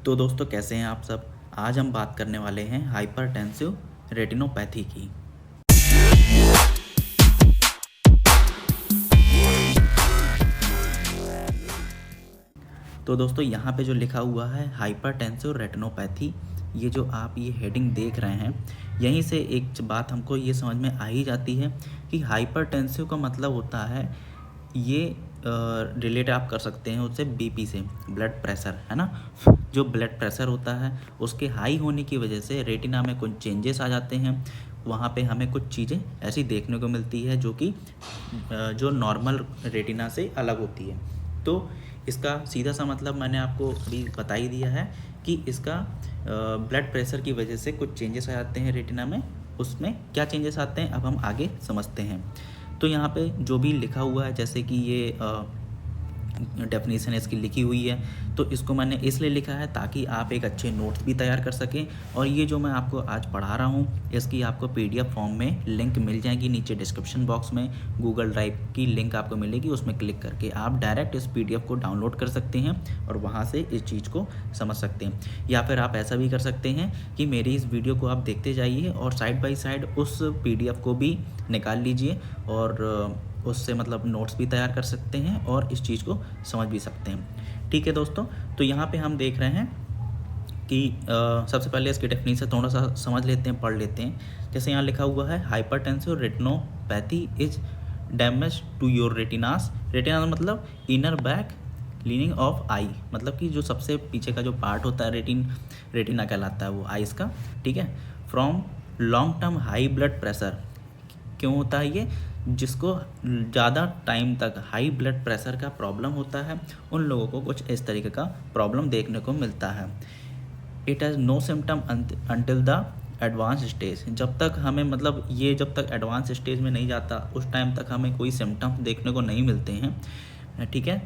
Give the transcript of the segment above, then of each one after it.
तो दोस्तों कैसे हैं आप सब। आज हम बात करने वाले हैं हाइपरटेंसिव रेटिनोपैथी की। तो दोस्तों यहाँ पे जो लिखा हुआ है हाइपरटेंसिव रेटिनोपैथी, ये जो आप ये हेडिंग देख रहे हैं, यहीं से एक बात हमको ये समझ में आ ही जाती है कि हाइपरटेंसिव का मतलब होता है ये रिलेट आप कर सकते हैं उससे बीपी से, ब्लड प्रेशर, है ना। जो ब्लड प्रेशर होता है उसके हाई होने की वजह से रेटिना में कुछ चेंजेस आ जाते हैं। वहाँ पे हमें कुछ चीज़ें ऐसी देखने को मिलती है जो कि जो नॉर्मल रेटिना से अलग होती है। तो इसका सीधा सा मतलब मैंने आपको अभी बता ही दिया है कि इसका ब्लड प्रेशर की वजह से कुछ चेंजेस आ जाते हैं रेटिना में। उसमें क्या चेंजेस आते हैं अब हम आगे समझते हैं। तो यहाँ पे जो भी लिखा हुआ है, जैसे कि ये डेफिनेशन इसकी लिखी हुई है, तो इसको मैंने इसलिए लिखा है ताकि आप एक अच्छे नोट्स भी तैयार कर सकें। और ये जो मैं आपको आज पढ़ा रहा हूँ इसकी आपको पीडीएफ फॉर्म में लिंक मिल जाएगी नीचे डिस्क्रिप्शन बॉक्स में। गूगल ड्राइव की लिंक आपको मिलेगी, उसमें क्लिक करके आप डायरेक्ट इस पीडीएफ को डाउनलोड कर सकते हैं और वहाँ से इस चीज़ को समझ सकते हैं। या फिर आप ऐसा भी कर सकते हैं कि मेरी इस वीडियो को आप देखते जाइए और साइड बाई साइड उस पीडीएफ को भी निकाल लीजिए और उससे मतलब नोट्स भी तैयार कर सकते हैं और इस चीज़ को समझ भी सकते हैं। ठीक है दोस्तों, तो यहाँ पे हम देख रहे हैं कि सबसे पहले इसकी डेफिनेशन थोड़ा सा समझ लेते हैं, पढ़ लेते हैं। जैसे यहाँ लिखा हुआ है hypertensive retinopathy is damage to your retinas. Retina मतलब inner back lining of eye, मतलब कि जो सबसे पीछे का जो पार्ट होता है रेटिना कहलाता है वो आइज़ का। ठीक है, from long term high blood pressure. क्यों होता है ये? जिसको ज़्यादा टाइम तक हाई ब्लड प्रेशर का प्रॉब्लम होता है उन लोगों को कुछ इस तरीके का प्रॉब्लम देखने को मिलता है। It has no symptom until the advance stage. जब तक हमें मतलब ये जब तक एडवांस स्टेज में नहीं जाता उस टाइम तक हमें कोई सिम्टम्स देखने को नहीं मिलते हैं। ठीक है,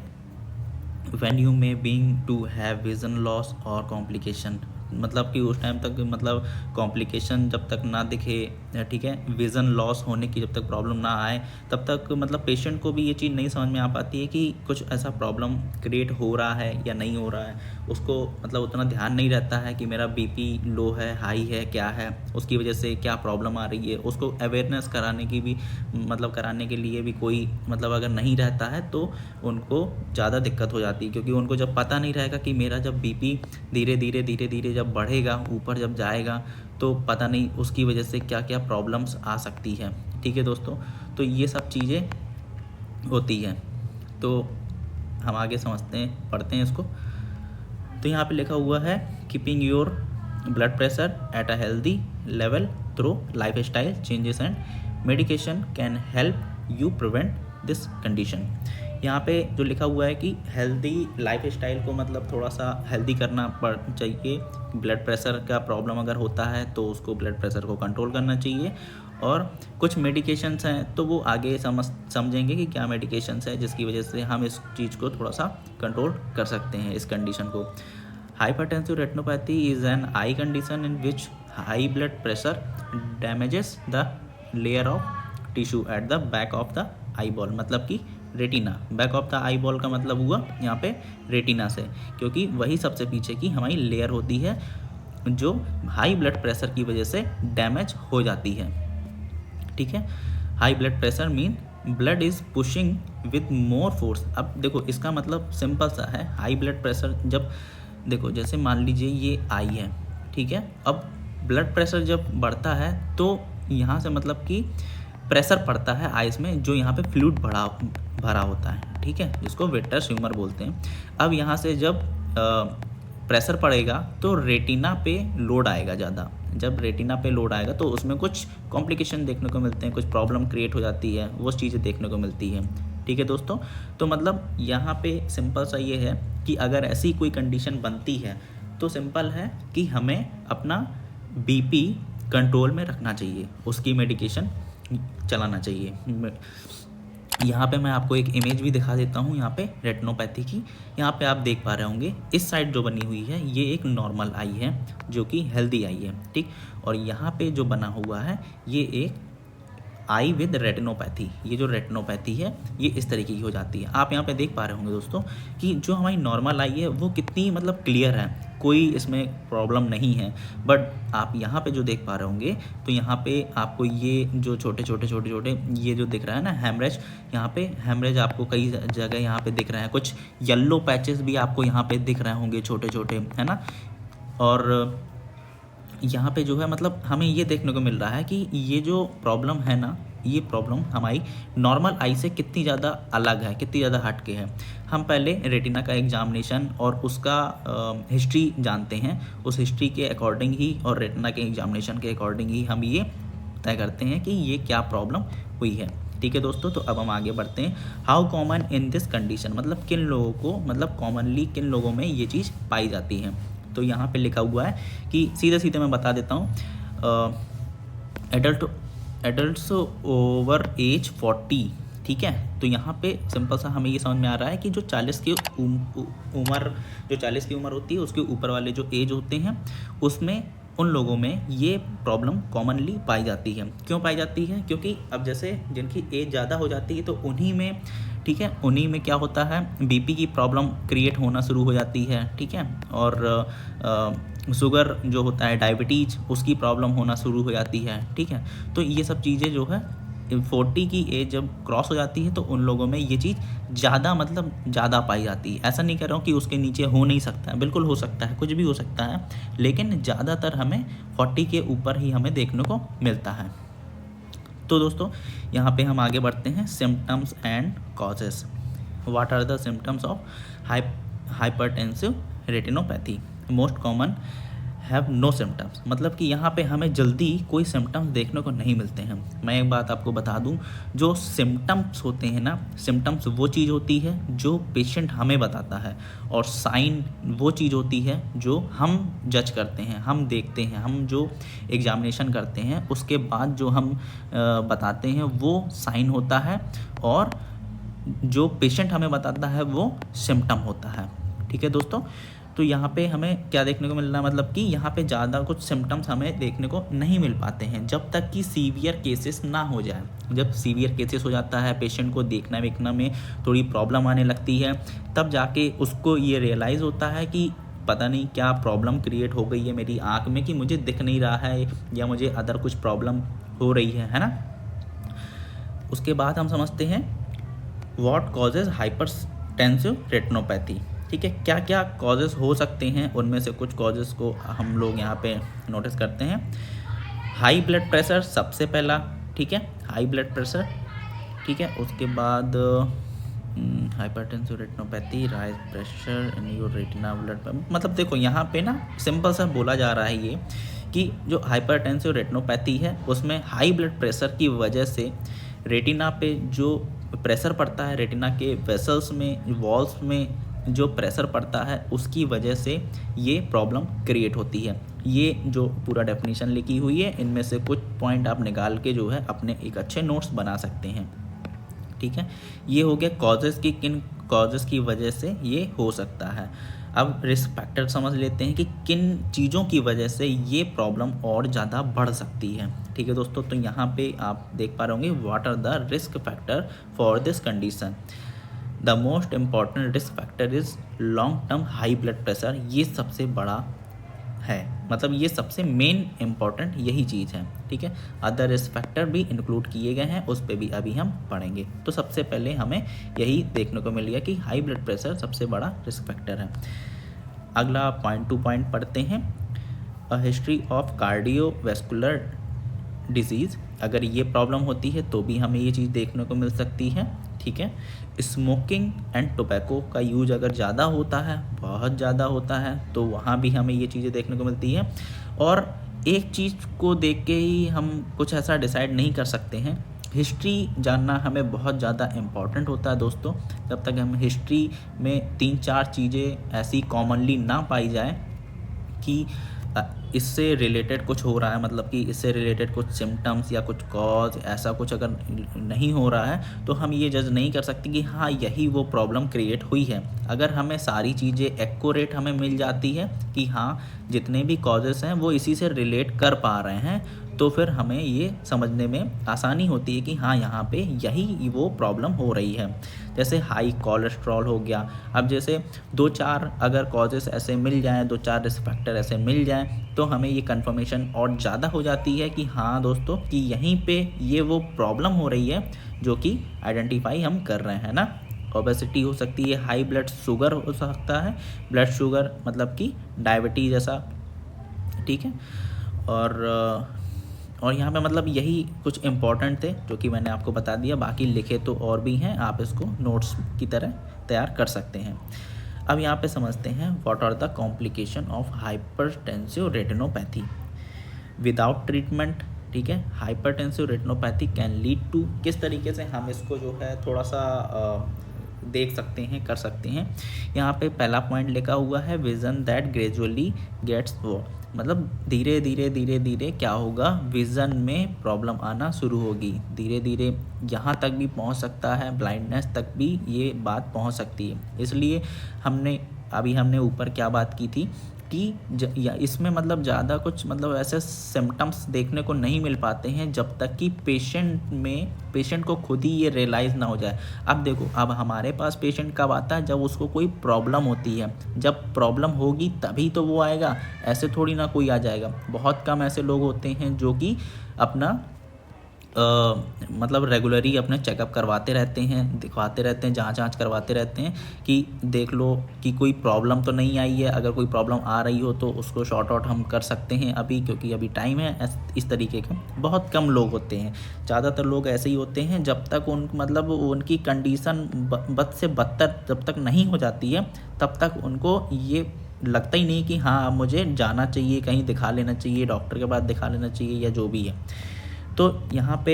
when you may being to have vision loss और कॉम्प्लिकेशन, मतलब कि उस टाइम तक मतलब कॉम्प्लिकेशन जब तक ना दिखे, ठीक है, विज़न लॉस होने की जब तक प्रॉब्लम ना आए तब तक मतलब पेशेंट को भी ये चीज़ नहीं समझ में आ पाती है कि कुछ ऐसा प्रॉब्लम क्रिएट हो रहा है या नहीं हो रहा है। उसको मतलब उतना ध्यान नहीं रहता है कि मेरा बीपी लो है, हाई है, क्या है, उसकी वजह से क्या प्रॉब्लम आ रही है। उसको अवेयरनेस कराने की भी मतलब कराने के लिए भी कोई मतलब अगर नहीं रहता है तो उनको ज़्यादा दिक्कत हो जाती है, क्योंकि उनको जब पता नहीं रहेगा कि मेरा जब बीपी धीरे धीरे जब बढ़ेगा, ऊपर जब जाएगा, तो पता नहीं उसकी वजह से क्या क्या प्रॉब्लम्स आ सकती है। ठीक है दोस्तों, तो ये सब चीज़ें होती हैं। तो हम आगे समझते हैं, पढ़ते हैं इसको। तो यहाँ पे लिखा हुआ है keeping your blood pressure at a healthy level through life style changes and medication can help you prevent this condition. यहाँ पे जो लिखा हुआ है कि हेल्दी लाइफ स्टाइल को मतलब थोड़ा सा हेल्दी करना पड़ चाहिए। ब्लड प्रेशर का प्रॉब्लम अगर होता है तो उसको ब्लड प्रेशर को कंट्रोल करना चाहिए। और कुछ मेडिकेशंस हैं तो वो आगे समझेंगे कि क्या मेडिकेशंस है जिसकी वजह से हम इस चीज़ को थोड़ा सा कंट्रोल कर सकते हैं, इस कंडीशन को। Hypertensive retinopathy is an I condition in which high blood pressure damages the layer of tissue at the back of the eye ball, मतलब कि retina. Back of the eye ball का मतलब हुआ यहाँ पे रेटिना से, क्योंकि वही सबसे पीछे की हमारी लेयर होती है जो हाई ब्लड प्रेशर की वजह से डैमेज हो जाती है। ठीक है, high blood pressure mean blood is pushing with more force. अब देखो इसका मतलब सिंपल सा है। हाई ब्लड प्रेशर जब देखो, जैसे मान लीजिए ये आई है, ठीक है, अब ब्लड प्रेशर जब बढ़ता है तो यहाँ से मतलब कि प्रेशर पड़ता है आइस में, जो यहाँ पे फ्लूइड भरा होता है, ठीक है, जिसको विट्रस ह्यूमर बोलते हैं। अब यहाँ से जब प्रेशर पड़ेगा तो रेटिना पे लोड आएगा ज़्यादा। जब रेटिना पे लोड आएगा तो उसमें कुछ कॉम्प्लिकेशन देखने को मिलते हैं, कुछ प्रॉब्लम क्रिएट हो जाती है, वो चीज़ें देखने को मिलती है। ठीक है दोस्तों, तो मतलब यहाँ पे सिंपल सा ये है कि अगर ऐसी कोई कंडीशन बनती है तो सिंपल है कि हमें अपना बीपी कंट्रोल में रखना चाहिए, उसकी मेडिकेशन चलाना चाहिए। यहाँ पे मैं आपको एक इमेज भी दिखा देता हूँ यहाँ पे रेटिनोपैथी की। यहाँ पे आप देख पा रहे होंगे इस साइड जो बनी हुई है ये एक नॉर्मल आई है जो कि हेल्दी आई है, ठीक। और यहाँ पे जो बना हुआ है ये एक आई विद रेटिनोपैथी। ये जो रेटिनोपैथी है ये इस तरीके की हो जाती है। आप यहाँ पे देख पा रहे होंगे दोस्तों कि जो हमारी नॉर्मल आई है वो कितनी मतलब क्लियर है, कोई इसमें प्रॉब्लम नहीं है। बट आप यहाँ पे जो देख पा रहे होंगे, तो यहाँ पे आपको ये जो छोटे छोटे ये जो दिख रहा है ना हैमरेज, यहाँ पे हैमरेज आपको कई जगह यहाँ पे दिख रहे हैं, कुछ येलो पैचेस भी आपको यहाँ पे दिख रहे होंगे छोटे छोटे, है ना। और यहाँ पे जो है मतलब हमें ये देखने को मिल रहा है कि ये जो प्रॉब्लम है ना, ये प्रॉब्लम हमारी नॉर्मल आई से कितनी ज़्यादा अलग है, कितनी ज़्यादा हट के है। हम पहले रेटिना का एग्जामिनेशन और उसका हिस्ट्री जानते हैं, उस हिस्ट्री के अकॉर्डिंग ही और रेटिना के एग्जामिनेशन के अकॉर्डिंग ही हम ये तय करते हैं कि ये क्या प्रॉब्लम हुई है। ठीक है दोस्तों, तो अब हम आगे बढ़ते हैं। How common in this condition, मतलब किन लोगों को, मतलब कॉमनली किन लोगों में ये चीज़ पाई जाती है। तो यहाँ पे लिखा हुआ है कि सीधे सीधे मैं बता देता हूँ, एडल्ट्स ओवर एज 40, ठीक है। तो यहाँ पे सिंपल सा हमें ये समझ में आ रहा है कि जो 40 की उम्र, जो 40 की उम्र होती है उसके ऊपर वाले जो एज होते हैं, उसमें उन लोगों में ये प्रॉब्लम कॉमनली पाई जाती है। क्यों पाई जाती है? क्योंकि अब जैसे जिनकी एज ज़्यादा हो जाती है तो उन्हीं में, ठीक है, उन्हीं में क्या होता है, बीपी की प्रॉब्लम क्रिएट होना शुरू हो जाती है, ठीक है। और शुगर जो होता है, डायबिटीज़, उसकी प्रॉब्लम होना शुरू हो जाती है, ठीक है। तो ये सब चीज़ें जो है 40 की एज जब क्रॉस हो जाती है तो उन लोगों में ये चीज़ ज़्यादा, मतलब ज़्यादा पाई जाती है। ऐसा नहीं कह रहा हूँ कि उसके नीचे हो नहीं सकता है, बिल्कुल हो सकता है, कुछ भी हो सकता है, लेकिन ज़्यादातर हमें 40 के ऊपर ही हमें देखने को मिलता है। तो दोस्तों यहाँ पे हम आगे बढ़ते हैं, symptoms and causes. What are the symptoms of hypertensive retinopathy? Most common have no symptoms, मतलब कि यहाँ पे हमें जल्दी कोई सिम्टम्स देखने को नहीं मिलते हैं। मैं एक बात आपको बता दूँ, जो सिम्टम्स होते हैं ना, सिम्टम्स वो चीज़ होती है जो पेशेंट हमें बताता है, और साइन वो चीज़ होती है जो हम जज करते हैं, हम देखते हैं, हम जो एग्जामिनेशन करते हैं उसके बाद जो हम बताते हैं वो साइन होता है, और जो पेशेंट हमें बताता है वो सिम्टम होता है। ठीक है दोस्तों, तो यहाँ पे हमें क्या देखने को मिल रहा है, मतलब कि यहाँ पे ज़्यादा कुछ सिम्टम्स हमें देखने को नहीं मिल पाते हैं जब तक कि सीवियर केसेस ना हो जाए। जब सीवियर केसेस हो जाता है, पेशेंट को देखना वेखना में थोड़ी प्रॉब्लम आने लगती है, तब जाके उसको ये रियलाइज़ होता है कि पता नहीं क्या प्रॉब्लम क्रिएट हो गई है मेरी आँख में कि मुझे दिख नहीं रहा है, या मुझे अदर कुछ प्रॉब्लम हो रही है ना। उसके बाद हम समझते हैं व्हाट कॉजेज हाइपरटेंसिव रेटिनोपैथी। ठीक है, क्या क्या कॉजेज़ हो सकते हैं, उनमें से कुछ कॉजेज़ को हम लोग यहाँ पे नोटिस करते हैं। हाई ब्लड प्रेशर सबसे पहला, ठीक है, हाई ब्लड प्रेशर, ठीक है। उसके बाद hypertensive retinopathy, rise pressure in your retina blood, मतलब देखो यहाँ पे ना सिंपल सा बोला जा रहा है ये कि जो हाइपरटेंसिव रेटिनोपैथी है उसमें हाई ब्लड प्रेशर की वजह से रेटिना पे जो प्रेशर पड़ता है, रेटिना के वेसल्स में, वॉल्स में जो प्रेशर पड़ता है उसकी वजह से ये प्रॉब्लम क्रिएट होती है। ये जो पूरा डेफिनेशन लिखी हुई है, इनमें से कुछ पॉइंट आप निकाल के जो है अपने एक अच्छे नोट्स बना सकते हैं। ठीक है, ये हो गया कॉजेज़ की, किन कॉजेज़ की वजह से ये हो सकता है। अब रिस्क फैक्टर समझ लेते हैं कि किन चीज़ों की वजह से ये प्रॉब्लम और ज़्यादा बढ़ सकती है। ठीक है दोस्तों, तो यहाँ पे आप देख पा रहे होंगे what are the risk factor for this condition. The most important risk factor is long term high blood pressure. ये सबसे बड़ा है, मतलब ये सबसे मेन इम्पॉर्टेंट यही चीज़ है। ठीक है, अदर रिस्क फैक्टर भी इंक्लूड किए गए हैं, उस पर भी अभी हम पढ़ेंगे। तो सबसे पहले हमें यही देखने को मिल गया कि हाई ब्लड प्रेशर सबसे बड़ा रिस्क फैक्टर है। अगला पॉइंट टू पॉइंट पढ़ते हैं, a history of cardiovascular disease. अगर ये प्रॉब्लम होती है तो भी हमें ये चीज़ देखने को मिल सकती है। ठीक है, स्मोकिंग एंड टोबैको का यूज अगर ज़्यादा होता है, बहुत ज़्यादा होता है, तो वहाँ भी हमें ये चीज़ें देखने को मिलती है। और एक चीज़ को देख के ही हम कुछ ऐसा डिसाइड नहीं कर सकते हैं, हिस्ट्री जानना हमें बहुत ज़्यादा इम्पॉर्टेंट होता है दोस्तों। जब तक हम हिस्ट्री में 3-4 चीज़ें ऐसी कॉमनली ना पाई जाए कि इससे रिलेटेड कुछ हो रहा है, मतलब कि इससे रिलेटेड कुछ सिम्टम्स या कुछ कॉज ऐसा कुछ अगर नहीं हो रहा है, तो हम ये जज नहीं कर सकते कि हाँ यही वो प्रॉब्लम क्रिएट हुई है। अगर हमें सारी चीज़ें एक्यूरेट हमें मिल जाती है कि हाँ जितने भी कॉजेस हैं वो इसी से रिलेट कर पा रहे हैं, तो फिर हमें ये समझने में आसानी होती है कि हाँ यहाँ पे यही वो प्रॉब्लम हो रही है। जैसे हाई कोलेस्ट्रॉल हो गया। अब जैसे 2-4 अगर कॉजेस ऐसे मिल जाएँ, 2-4 रिस्क फैक्टर ऐसे मिल जाएँ, तो हमें ये कन्फर्मेशन और ज़्यादा हो जाती है कि हाँ दोस्तों, कि यहीं पे ये वो प्रॉब्लम हो रही है जो कि आइडेंटिफाई हम कर रहे हैं ना। ओबेसिटी हो सकती है, हाई ब्लड शुगर हो सकता है, ब्लड शुगर मतलब कि डायबिटीज़ जैसा, ठीक है। और यहाँ पे मतलब यही कुछ इम्पोर्टेंट थे जो कि मैंने आपको बता दिया। बाकी लिखे तो और भी हैं, आप इसको नोट्स की तरह तैयार कर सकते हैं। अब यहाँ पे समझते हैं what are the complication of hypertensive retinopathy without treatment, ठीक है। Hypertensive retinopathy can lead to, किस तरीके से हम इसको जो है थोड़ा सा देख सकते हैं, कर सकते हैं। यहाँ पे पहला पॉइंट लिखा हुआ है विजन दैट ग्रेजुअली गेट्स वो, मतलब धीरे धीरे धीरे धीरे क्या होगा, विज़न में प्रॉब्लम आना शुरू होगी। धीरे धीरे यहाँ तक भी पहुँच सकता है, ब्लाइंडनेस तक भी ये बात पहुँच सकती है। इसलिए हमने ऊपर क्या बात की थी कि या इसमें मतलब ज़्यादा कुछ मतलब ऐसे सिम्टम्स देखने को नहीं मिल पाते हैं जब तक कि पेशेंट को खुद ही ये रियलाइज़ ना हो जाए। अब देखो, अब हमारे पास पेशेंट कब आता है, जब उसको कोई प्रॉब्लम होती है। जब प्रॉब्लम होगी तभी तो वो आएगा, ऐसे थोड़ी ना कोई आ जाएगा। बहुत कम ऐसे लोग होते हैं जो कि अपना मतलब रेगुलरली अपने चेकअप करवाते रहते हैं, दिखवाते रहते हैं, जांच करवाते रहते हैं कि देख लो कि कोई प्रॉब्लम तो नहीं आई है। अगर कोई प्रॉब्लम आ रही हो तो उसको शॉर्ट आउट हम कर सकते हैं अभी, क्योंकि अभी टाइम है। इस तरीके के बहुत कम लोग होते हैं। ज़्यादातर लोग ऐसे ही होते हैं जब तक उनकी कंडीशन बद से बदतर जब तक नहीं हो जाती है, तब तक उनको ये लगता ही नहीं कि हाँ मुझे जाना चाहिए, कहीं दिखा लेना चाहिए, डॉक्टर के पास दिखा लेना चाहिए या जो भी है। तो यहाँ पे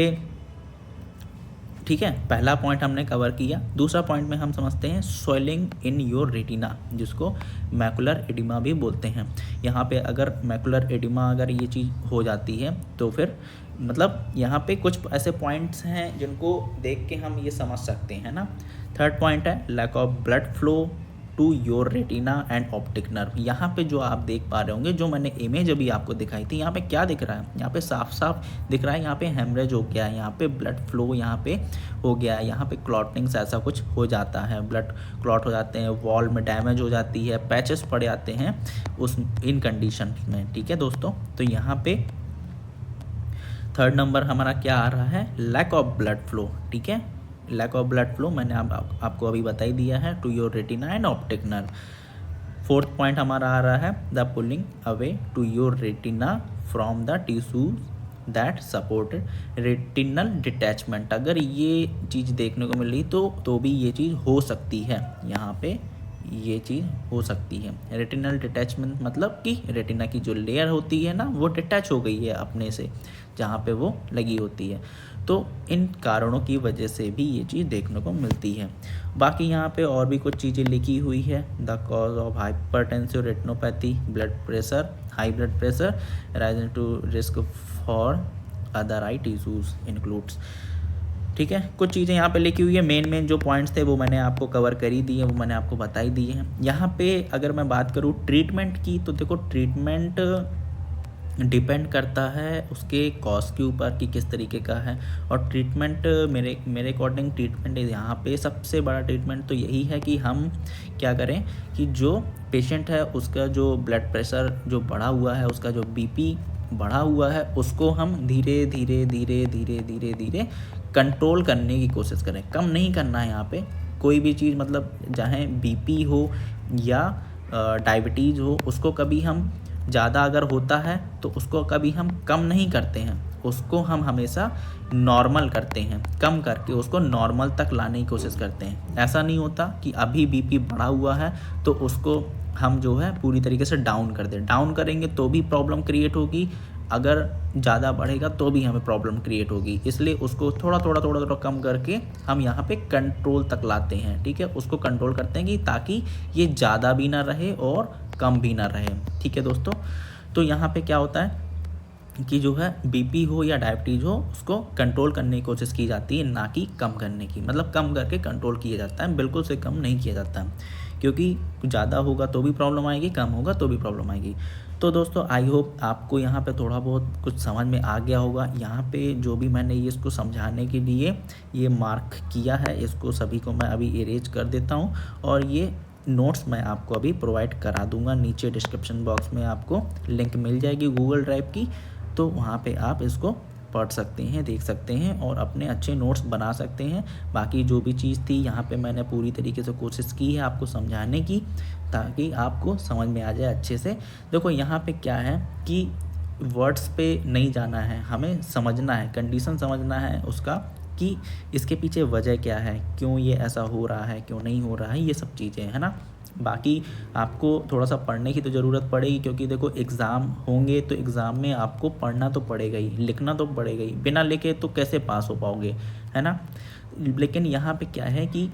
ठीक है, पहला पॉइंट हमने कवर किया। दूसरा पॉइंट में हम समझते हैं स्वेलिंग इन योर रेटिना, जिसको मैकुलर एडिमा भी बोलते हैं। यहाँ पे अगर मैकुलर एडिमा अगर ये चीज़ हो जाती है तो फिर मतलब यहाँ पे कुछ ऐसे पॉइंट्स हैं जिनको देख के हम ये समझ सकते हैं ना। थर्ड पॉइंट है lack of blood flow to your retina and optic nerve. यहाँ पे जो आप देख पा रहे होंगे, जो मैंने इमेज अभी आपको दिखाई थी, यहाँ पे क्या दिख रहा है, यहाँ पे साफ साफ दिख रहा है, यहाँ पे हेमरेज हो गया है, यहाँ पे ब्लड फ्लो यहाँ पे हो गया है, यहाँ पे क्लॉटिंग्स ऐसा कुछ हो जाता है, ब्लड क्लॉट हो जाते हैं, वॉल में डैमेज हो जाती है, पैचेस पड़ जाते हैं इन कंडीशन में, ठीक है दोस्तों। तो यहाँ पे थर्ड नंबर हमारा क्या आ रहा है, लैक ऑफ ब्लड फ्लो, ठीक है। लैक ऑफ ब्लड फ्लो मैंने आपको अभी बता ही दिया है, to your retina and optic nerve. Fourth point हमारा आ रहा है the pulling away to your retina from the tissues that supported retinal detachment. अगर ये चीज़ देखने को मिल रही तो भी ये चीज़ हो सकती है, यहाँ पे ये चीज़ हो सकती है। रेटिनल डिटैचमेंट मतलब कि रेटिना की जो लेयर होती है ना, वो डिटैच हो गई है अपने से जहाँ पे वो लगी होती है। तो इन कारणों की वजह से भी ये चीज़ देखने को मिलती है। बाकी यहाँ पे और भी कुछ चीज़ें लिखी हुई है, the cause of hypertensive retinopathy, blood pressure, high blood pressure, rising to risk for other eye tissues includes, ठीक है। कुछ चीज़ें यहाँ पे लिखी हुई है, मेन जो पॉइंट्स थे वो मैंने आपको कवर कर ही दिए, वो मैंने आपको बता ही दिए हैं। यहाँ पे अगर मैं बात करूँ ट्रीटमेंट की, तो देखो ट्रीटमेंट डिपेंड करता है उसके कॉज के ऊपर कि किस तरीके का है। और ट्रीटमेंट मेरे अकॉर्डिंग ट्रीटमेंट यहाँ पे सबसे बड़ा ट्रीटमेंट तो यही है कि हम क्या करें कि जो पेशेंट है उसका जो ब्लड प्रेशर जो बढ़ा हुआ है, उसका जो बीपी बढ़ा हुआ है, उसको हम धीरे धीरे धीरे धीरे धीरे धीरे कंट्रोल करने की कोशिश करें। कम नहीं करना है यहाँ पे कोई भी चीज़, मतलब चाहे बीपी हो या डायबिटीज़ हो, उसको कभी हम ज़्यादा अगर होता है तो उसको कभी हम कम नहीं करते हैं, उसको हम हमेशा नॉर्मल करते हैं, कम करके उसको नॉर्मल तक लाने की कोशिश करते हैं। ऐसा नहीं होता कि अभी बीपी बढ़ा हुआ है तो उसको हम जो है पूरी तरीके से डाउन कर दें। डाउन करेंगे तो भी प्रॉब्लम क्रिएट होगी, अगर ज़्यादा बढ़ेगा तो भी हमें प्रॉब्लम क्रिएट होगी। इसलिए उसको थोड़ा कम करके हम यहाँ पे कंट्रोल तक लाते हैं, ठीक है। उसको कंट्रोल करते हैं कि ताकि ये ज़्यादा भी ना रहे और कम भी ना रहे, ठीक है दोस्तों। तो यहाँ पे क्या होता है कि जो है बीपी हो या डायबिटीज़ हो, उसको कंट्रोल करने की कोशिश की जाती है, ना कि कम करने की। मतलब कम करके कंट्रोल किया जाता है, बिल्कुल से कम नहीं किया जाता है, क्योंकि ज़्यादा होगा तो भी प्रॉब्लम आएगी, कम होगा तो भी प्रॉब्लम आएगी। तो दोस्तों आई होप आपको यहाँ पे थोड़ा बहुत कुछ समझ में आ गया होगा। यहाँ पे जो भी मैंने ये इसको समझाने के लिए ये मार्क किया है, इसको सभी को मैं अभी इरेज कर देता हूँ और ये नोट्स मैं आपको अभी प्रोवाइड करा दूंगा। नीचे डिस्क्रिप्शन बॉक्स में आपको लिंक मिल जाएगी गूगल ड्राइव की, तो वहाँ पे आप इसको पढ़ सकते हैं, देख सकते हैं और अपने अच्छे नोट्स बना सकते हैं। बाकी जो भी चीज़ थी यहाँ पे मैंने पूरी तरीके से कोशिश की है आपको समझाने की, ताकि आपको समझ में आ जाए अच्छे से। देखो यहाँ पे क्या है कि वर्ड्स पे नहीं जाना है, हमें समझना है, कंडीशन समझना है उसका कि इसके पीछे वजह क्या है, क्यों ये ऐसा हो रहा है, क्यों नहीं हो रहा है, ये सब चीज़ें है ना। बाकी आपको थोड़ा सा पढ़ने की तो ज़रूरत पड़ेगी, क्योंकि देखो एग्ज़ाम होंगे तो एग्ज़ाम में आपको पढ़ना तो पड़ेगा ही, लिखना तो पड़ेगा ही, बिना लिखे तो कैसे पास हो पाओगे, है ना। लेकिन यहाँ पे क्या है कि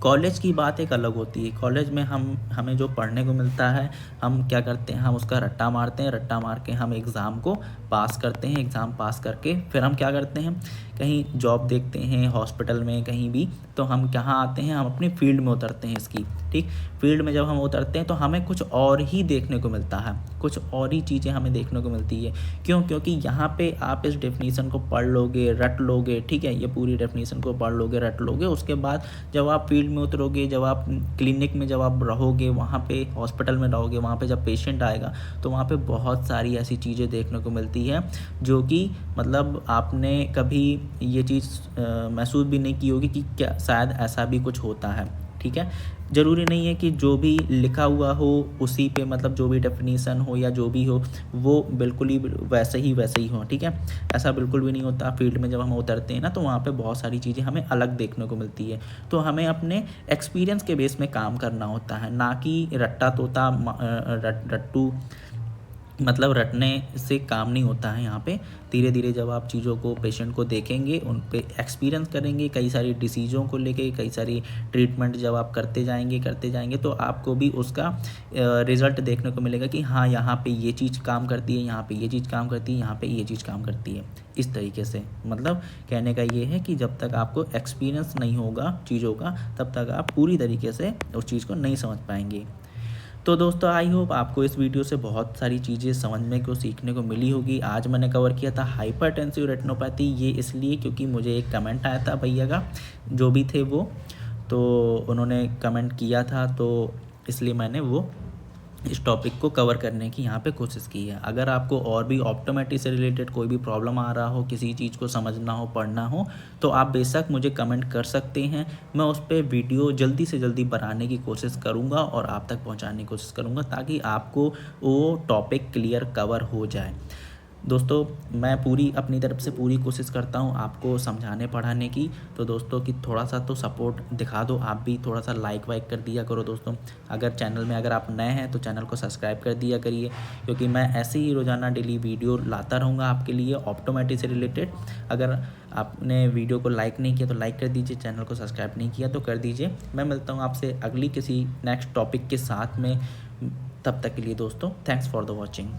कॉलेज की बात एक अलग होती है। कॉलेज में हमें जो पढ़ने को मिलता है, हम क्या करते हैं, हम उसका रट्टा मारते हैं, रट्टा मार के हम एग्ज़ाम को पास करते हैं। एग्ज़ाम पास करके फिर हम क्या करते हैं, कहीं जॉब देखते हैं, हॉस्पिटल में कहीं भी, तो हम कहाँ आते हैं, हम अपनी फील्ड में उतरते हैं इसकी, ठीक। फील्ड में जब हम उतरते हैं तो हमें कुछ और ही देखने को मिलता है, कुछ और ही चीज़ें हमें देखने को मिलती है। क्यों? क्योंकि यहाँ पे आप इस डेफिनीसन को पढ़ लोगे, रट लोगे, ठीक है, ये पूरी डेफिनीसन को पढ़ लोगे, रट लोगे। उसके बाद जब आप फील्ड में उतरोगे, जब आप क्लिनिक में जब आप रहोगे, वहाँ पे हॉस्पिटल में रहोगे, वहाँ पे जब पेशेंट आएगा तो वहाँ पे बहुत सारी ऐसी चीज़ें देखने को मिलती है जो कि मतलब आपने कभी ये चीज़ महसूस भी नहीं की होगी कि क्या शायद ऐसा भी कुछ होता है, ठीक है। ज़रूरी नहीं है कि जो भी लिखा हुआ हो उसी पे, मतलब जो भी डेफिनीसन हो या जो भी हो वो बिल्कुल ही वैसे ही हो, ठीक है। ऐसा बिल्कुल भी नहीं होता। फील्ड में जब हम उतरते हैं ना तो वहाँ पे बहुत सारी चीज़ें हमें अलग देखने को मिलती है। तो हमें अपने एक्सपीरियंस के बेस में काम करना होता है, ना कि रट्टा तोता रट्टू, मतलब रटने से काम नहीं होता है। यहाँ पे धीरे धीरे जब आप चीज़ों को, पेशेंट को देखेंगे, उन पे एक्सपीरियंस करेंगे, कई सारी डिसीज़ों को लेके, कई सारी ट्रीटमेंट जब आप करते जाएंगे तो आपको भी उसका रिज़ल्ट देखने को मिलेगा कि हाँ यहाँ पे ये चीज़ काम करती है, यहाँ पे ये चीज़ काम करती है, यहाँ पे ये चीज़ काम करती है। इस तरीके से मतलब कहने का ये है कि जब तक आपको एक्सपीरियंस नहीं होगा चीज़ों का, तब तक आप पूरी तरीके से उस चीज़ को नहीं समझ पाएंगे। तो दोस्तों आई होप आपको इस वीडियो से बहुत सारी चीज़ें समझने को, सीखने को मिली होगी। आज मैंने कवर किया था हाइपरटेंसिव रेटिनोपैथी, ये इसलिए क्योंकि मुझे एक कमेंट आया था भैया का, जो भी थे वो, तो उन्होंने कमेंट किया था, तो इसलिए मैंने वो इस टॉपिक को कवर करने की यहाँ पे कोशिश की है। अगर आपको और भी ऑप्टोमेट्री से रिलेटेड कोई भी प्रॉब्लम आ रहा हो, किसी चीज़ को समझना हो, पढ़ना हो, तो आप बेशक मुझे कमेंट कर सकते हैं। मैं उस पर वीडियो जल्दी से जल्दी बनाने की कोशिश करूँगा और आप तक पहुँचाने की कोशिश करूँगा, ताकि आपको वो टॉपिक क्लियर कवर हो जाए। दोस्तों मैं पूरी अपनी तरफ से पूरी कोशिश करता हूँ आपको समझाने पढ़ाने की। तो दोस्तों कि थोड़ा सा तो सपोर्ट दिखा दो, आप भी थोड़ा सा लाइक वाइक कर दिया करो दोस्तों। अगर चैनल में अगर आप नए हैं तो चैनल को सब्सक्राइब कर दिया करिए, क्योंकि मैं ऐसे ही रोज़ाना डेली वीडियो लाता रहूँगा आपके लिए ऑप्टोमेट्री से रिलेटेड। अगर आपने वीडियो को लाइक नहीं किया तो लाइक कर दीजिए, चैनल को सब्सक्राइब नहीं किया तो कर दीजिए। मैं मिलता हूँ आपसे अगली किसी नेक्स्ट टॉपिक के साथ में, तब तक के लिए दोस्तों थैंक्स फॉर द वॉचिंग।